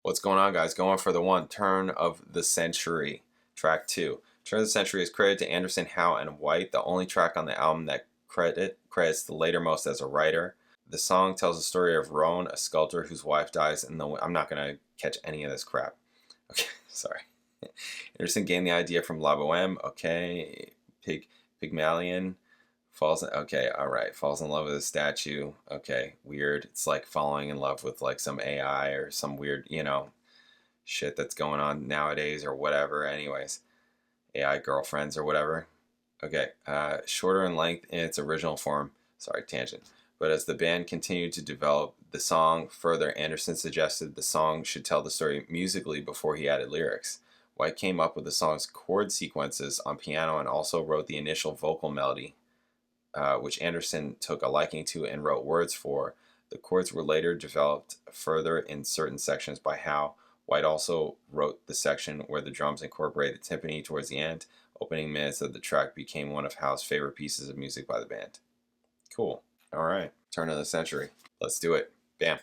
What's going on, guys? Going for the one, Turn of the Century, track 2. Turn of the Century is credited to Anderson, Howe, and White, the only track on the album that credits the latermost as a writer. The song tells the story of Roan, a sculptor whose wife dies in the... I'm not going to catch any of this crap. Okay, sorry. Anderson gained the idea from La Boheme. Okay. Pygmalion falls... Okay, alright. Falls in love with a statue. Okay, weird. It's like falling in love with like some AI or some weird, shit that's going on nowadays or whatever. Anyways, AI girlfriends or whatever. Okay, shorter in length in its original form. Sorry, tangent. But as the band continued to develop the song further, Anderson suggested the song should tell the story musically before he added lyrics. White came up with the song's chord sequences on piano and also wrote the initial vocal melody, which Anderson took a liking to and wrote words for. The chords were later developed further in certain sections by Howe. White also wrote the section where the drums incorporate the timpani towards the end. Opening minutes of the track became one of Howe's favorite pieces of music by the band. Cool. All right. Turn of the century. Let's do it. Bam.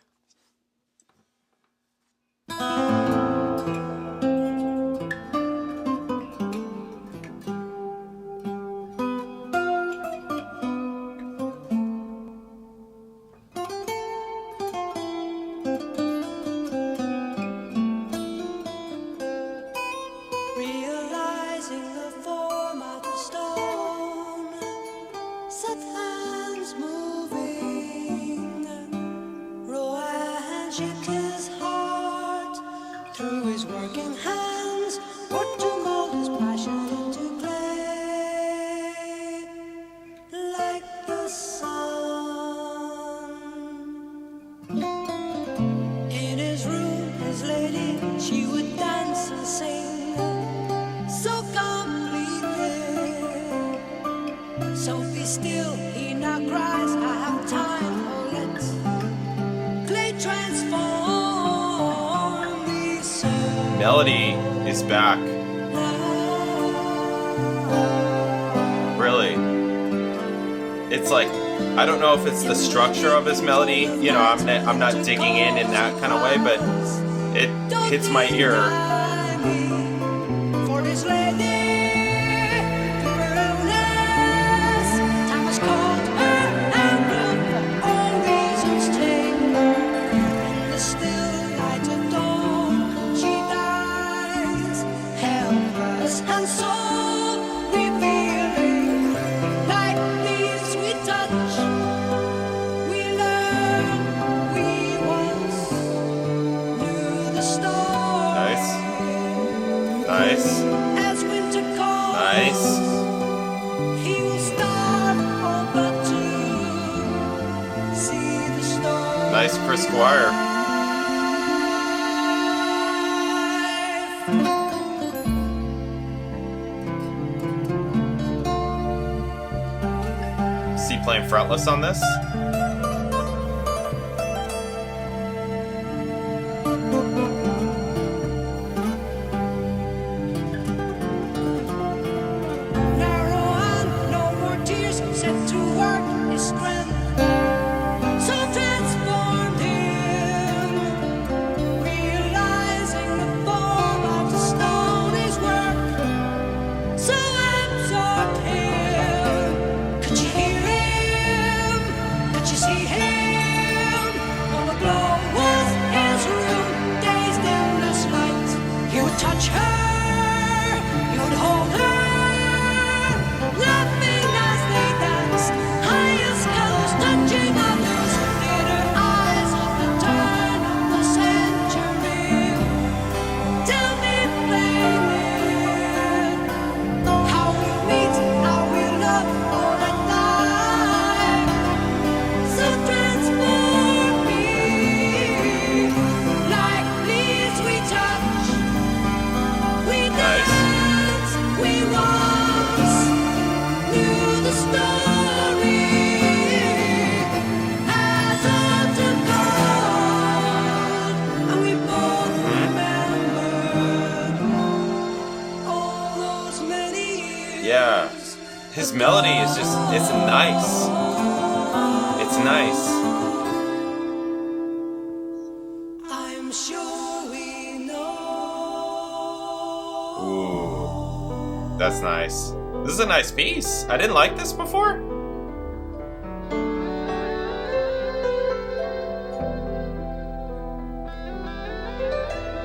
Melody is back. Really. It's like, I don't know if it's the structure of his melody. I'm not digging in that kind of way, but it hits my ear. Nice Chris Weir. Is he playing fretless on this? Yeah, his melody is just, it's nice. It's nice. I'm sure we Ooh, that's nice. This is a nice piece. I didn't like this before.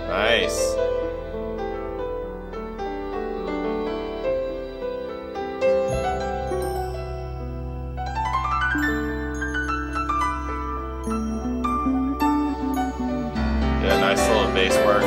Nice. Yeah, nice little bass work.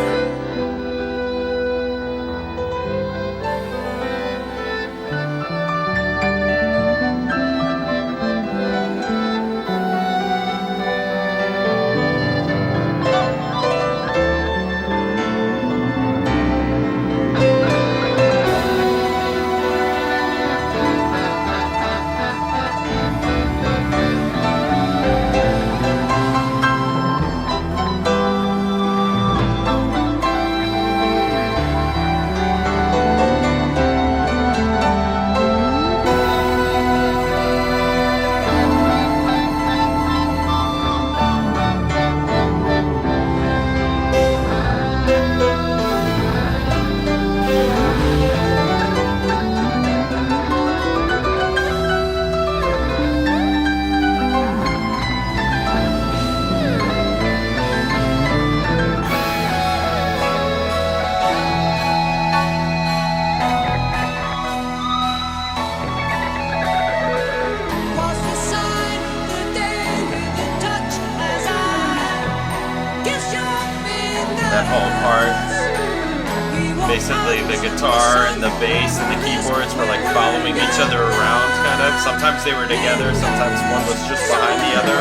That whole part, basically the guitar and the bass and the keyboards were like following each other around, kind of. Sometimes they were together, sometimes one was just behind the other.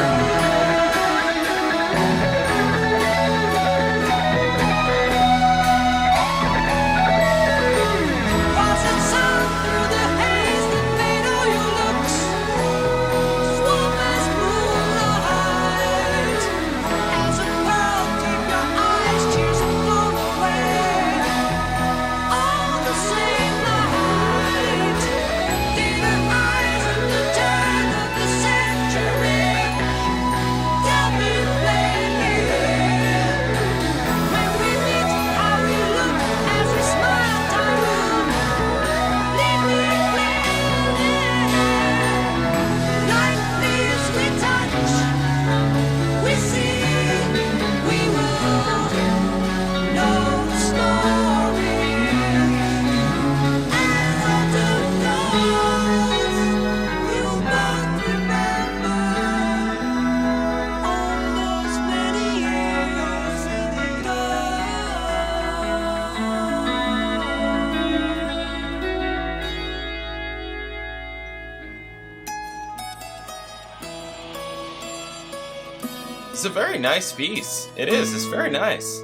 It's a very nice piece. It is. It's very nice.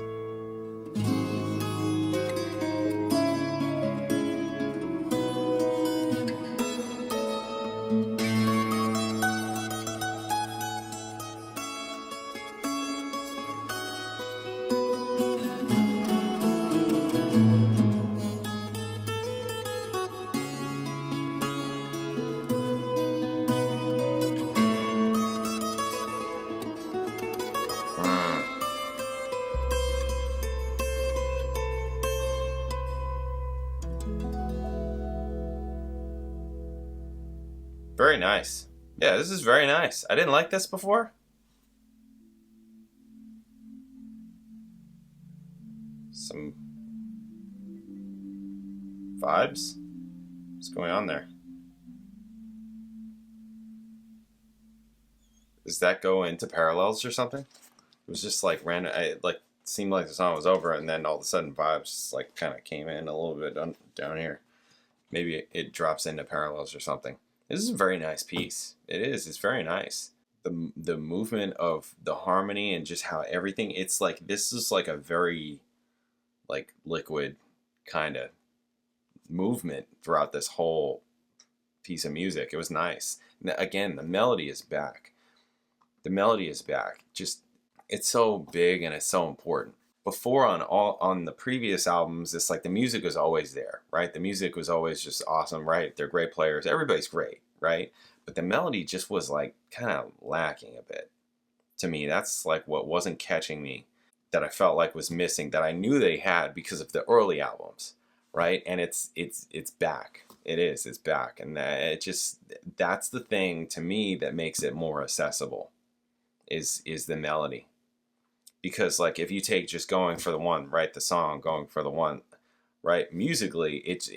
Very nice. Yeah, this is very nice. I didn't like this before. Some vibes. What's going on there? Does that go into parallels or something? It was just like random. It like seemed like the song was over, and then all of a sudden vibes just like kind of came in a little bit down here. Maybe it drops into parallels or something. This is a very nice piece. It is. It's very nice. The movement of the harmony and just how everything. It's like this is like a very like liquid kind of movement throughout this whole piece of music. It was nice. And again, the melody is back. The melody is back. Just it's so big and it's so important. Before on the previous albums, it's like the music was always there, right? The music was always just awesome, right? They're great players. Everybody's great, right? But the melody just was like kind of lacking a bit. To me, that's like what wasn't catching me, that I felt like was missing, that I knew they had because of the early albums, right? And it's back. It's back. And that's the thing to me that makes it more accessible is the melody. Because like if you take just going for the one, right, the song going for the one, right, musically it's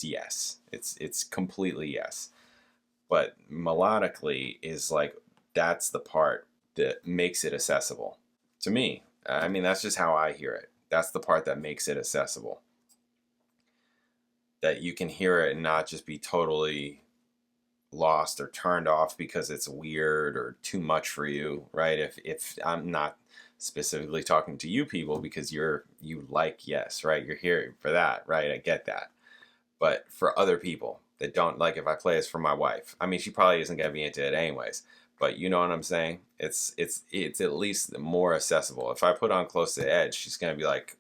yes. It's completely yes. But melodically is like that's the part that makes it accessible to me. I mean, that's just how I hear it. That's the part that makes it accessible. That you can hear it and not just be totally lost or turned off because it's weird or too much for you, right? If I'm not specifically talking to you people because you like yes, right? You're here for that, right? I get that. But for other people that don't like, if I play this for my wife, I mean, she probably isn't gonna be into it anyways. But you know what I'm saying? It's at least more accessible. If I put on Close to the Edge, she's gonna be like,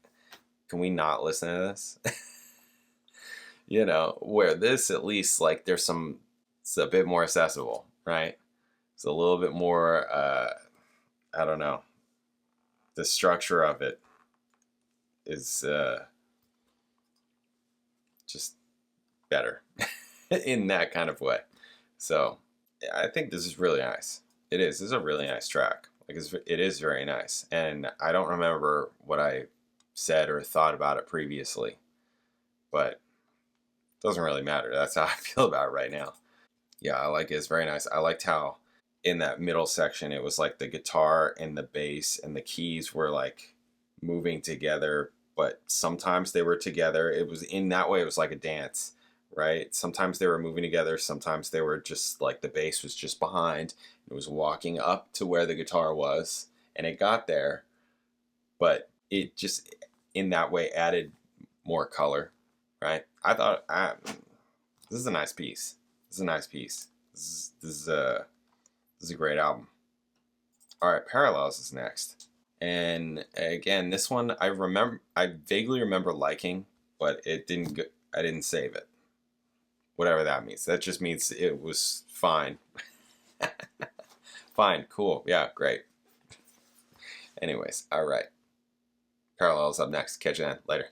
"Can we not listen to this?" You know, where this at least like it's a bit more accessible, right? It's a little bit more. I don't know. The structure of it is just better in that kind of way. So I think this is really nice. It is. This is a really nice track. Like it is very nice. And I don't remember what I said or thought about it previously, but it doesn't really matter. That's how I feel about it right now. Yeah, I like it. It's very nice. I liked how in that middle section it was like the guitar and the bass and the keys were like moving together, but sometimes they were together. It was in that way, it was like a dance, right? Sometimes they were moving together, sometimes they were just like the bass was just behind. It was walking up to where the guitar was, and it got there, but it just in that way added more color, right? I thought this is a nice piece. This is a nice piece. This is a great album. All right, Parallels is next. And again, this one I vaguely remember liking, but I didn't save it. Whatever that means. That just means it was fine. Fine, cool. Yeah, great. Anyways, all right. Parallels up next. Catch you then. Later.